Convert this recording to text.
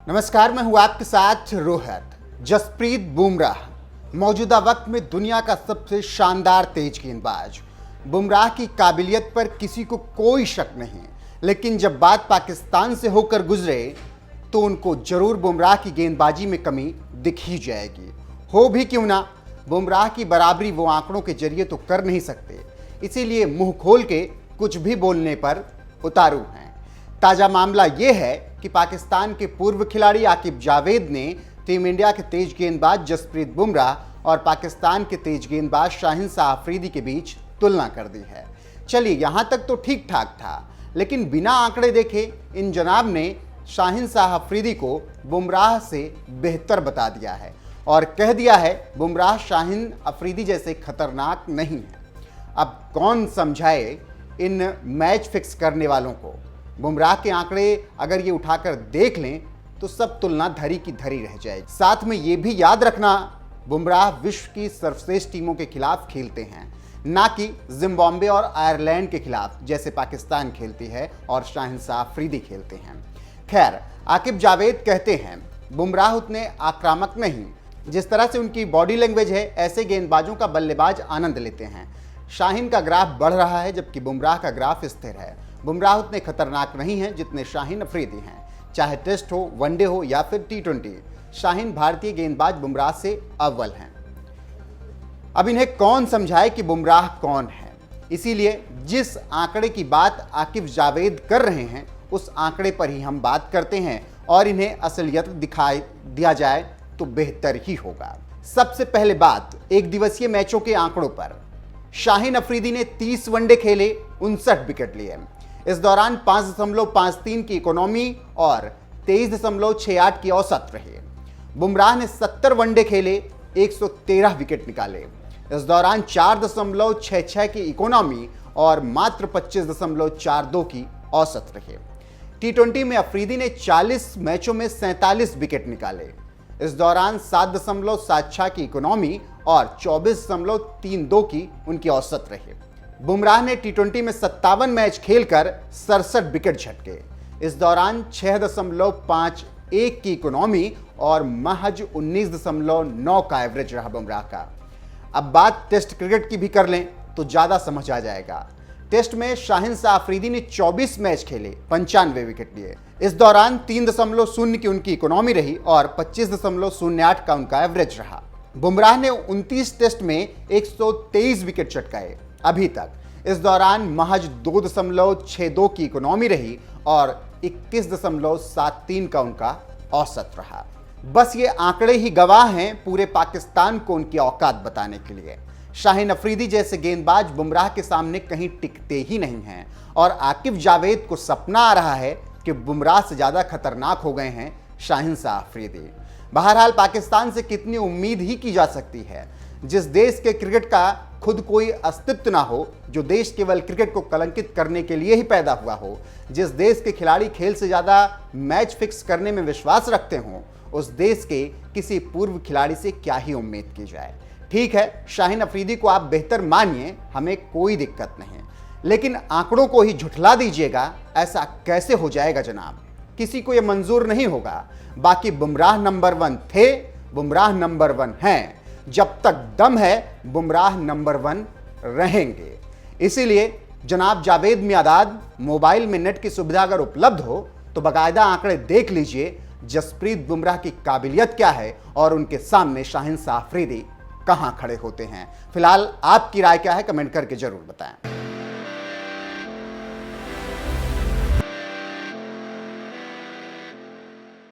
नमस्कार, मैं हूं आपके साथ रोहित। जसप्रीत बुमराह मौजूदा वक्त में दुनिया का सबसे शानदार तेज गेंदबाज। बुमराह की काबिलियत पर किसी को कोई शक नहीं, लेकिन जब बात पाकिस्तान से होकर गुजरे तो उनको जरूर बुमराह की गेंदबाजी में कमी दिख ही जाएगी। हो भी क्यों ना, बुमराह की बराबरी वो आंकड़ों के जरिए तो कर नहीं सकते, इसीलिए मुंह खोल के कुछ भी बोलने पर उतारू हैं। ताजा मामला ये है कि पाकिस्तान के पूर्व खिलाड़ी आकिब जावेद ने टीम इंडिया के तेज गेंदबाज जसप्रीत बुमराह और पाकिस्तान के तेज गेंदबाज शाहीन शाह अफरीदी के बीच तुलना कर दी है। चलिए, यहां तक तो ठीक ठाक था, लेकिन बिना आंकड़े देखे इन जनाब ने शाहीन शाह अफरीदी को बुमराह से बेहतर बता दिया है और कह दिया है बुमराह शाहीन अफरीदी जैसे खतरनाक नहीं है। अब कौन समझाए इन मैच फिक्स करने वालों को। बुमराह के आंकड़े अगर ये उठाकर देख लें तो सब तुलना धरी की धरी रह जाएगी। साथ में ये भी याद रखना, बुमराह विश्व की सर्वश्रेष्ठ टीमों के खिलाफ खेलते हैं, ना कि जिम्बाब्वे और आयरलैंड के खिलाफ जैसे पाकिस्तान खेलती है और शाहीन शाह अफरीदी खेलते हैं। खैर, आकिब जावेद कहते हैं बुमराह उतने आक्रामक नहीं, जिस तरह से उनकी बॉडी लैंग्वेज है ऐसे गेंदबाजों का बल्लेबाज आनंद लेते हैं। शाहीन का ग्राफ बढ़ रहा है जबकि बुमराह का ग्राफ स्थिर है। बुमराह उतने खतरनाक नहीं हैं जितने शाहीन अफरीदी हैं, चाहे टेस्ट हो, वनडे हो या फिर T20। शाहीन भारतीय गेंदबाज बुमराह से अव्वल हैं। अब इन्हें कौन समझाए कि बुमराह कौन है, इसीलिए जिस आंकड़े की बात आकिब जावेद कर रहे हैं उस आंकड़े पर ही हम बात करते हैं और इन्हें असलियत दिखाई दिया जाए तो बेहतर ही होगा। सबसे पहले बात एक दिवसीय मैचों के आंकड़ों पर। शाहीन अफरीदी ने 30 वनडे खेले, 59 विकेट लिए। इस दौरान 5.53 की इकोनॉमी और 23.68 की औसत रही। बुमराह ने 70 वनडे खेले, 113 विकेट निकाले। इस दौरान 4.66 की इकोनॉमी और मात्र 25.42 की औसत रही। T20 में अफरीदी ने 40 मैचों में 47 विकेट निकाले। इस दौरान 7.76 की इकोनॉमी और 24.32 की उनकी औसत रही। बुमराह ने T20 में 57 मैच खेलकर 67 विकेट झटके। इस दौरान 6.51 की इकोनॉमी और महज 19.9 का एवरेज रहा बुमराह का। अब बात टेस्ट क्रिकेट की भी कर लें तो ज़्यादा समझ आ जाएगा। टेस्ट में शाहीन शाह अफरीदी ने 24 मैच खेले, 95 विकेट लिए। इस दौरान 3.0 की उनकी इकोनॉमी रही और 25.08 का उनका एवरेज रहा। बुमराह ने 29 टेस्ट में 123 विकेट चटकाए अभी तक। इस दौरान महज 2.62 की इकोनॉमी रही और 21.73 का उनका औसत रहा। बस ये आंकड़े ही गवाह हैं पूरे पाकिस्तान को उनकी औकात बताने के लिए। शाहीन अफरीदी जैसे गेंदबाज बुमराह के सामने कहीं टिकते ही नहीं हैं और आकिब जावेद को सपना आ रहा है कि बुमराह से ज़्यादा खतरनाक हो गए हैं शाहीन शाह अफरीदी। बहरहाल, पाकिस्तान से कितनी उम्मीद ही की जा सकती है। जिस देश के क्रिकेट का खुद कोई अस्तित्व ना हो, जो देश केवल क्रिकेट को कलंकित करने के लिए ही पैदा हुआ हो, जिस देश के खिलाड़ी खेल से ज़्यादा मैच फिक्स करने में विश्वास रखते हों, उस देश के किसी पूर्व खिलाड़ी से क्या ही उम्मीद की जाए। ठीक है, शाहीन अफरीदी को आप बेहतर मानिए, हमें कोई दिक्कत नहीं, लेकिन आंकड़ों को ही झुठला दीजिएगा, ऐसा कैसे हो जाएगा जनाब? किसी को यह मंजूर नहीं होगा। बाकी बुमराह नंबर 1 थे, बुमराह नंबर 1 हैं। जब तक दम है बुमराह नंबर 1 रहेंगे। इसीलिए जनाब जावेद मियादाद, मोबाइल में नेट की सुविधा अगर उपलब्ध हो तो बाकायदा आंकड़े देख लीजिए जसप्रीत बुमराह की काबिलियत क्या है और उनके सामने शाहीन शाह अफरीदी कहां खड़े होते हैं। फिलहाल आपकी राय क्या है, कमेंट करके जरूर बताएं।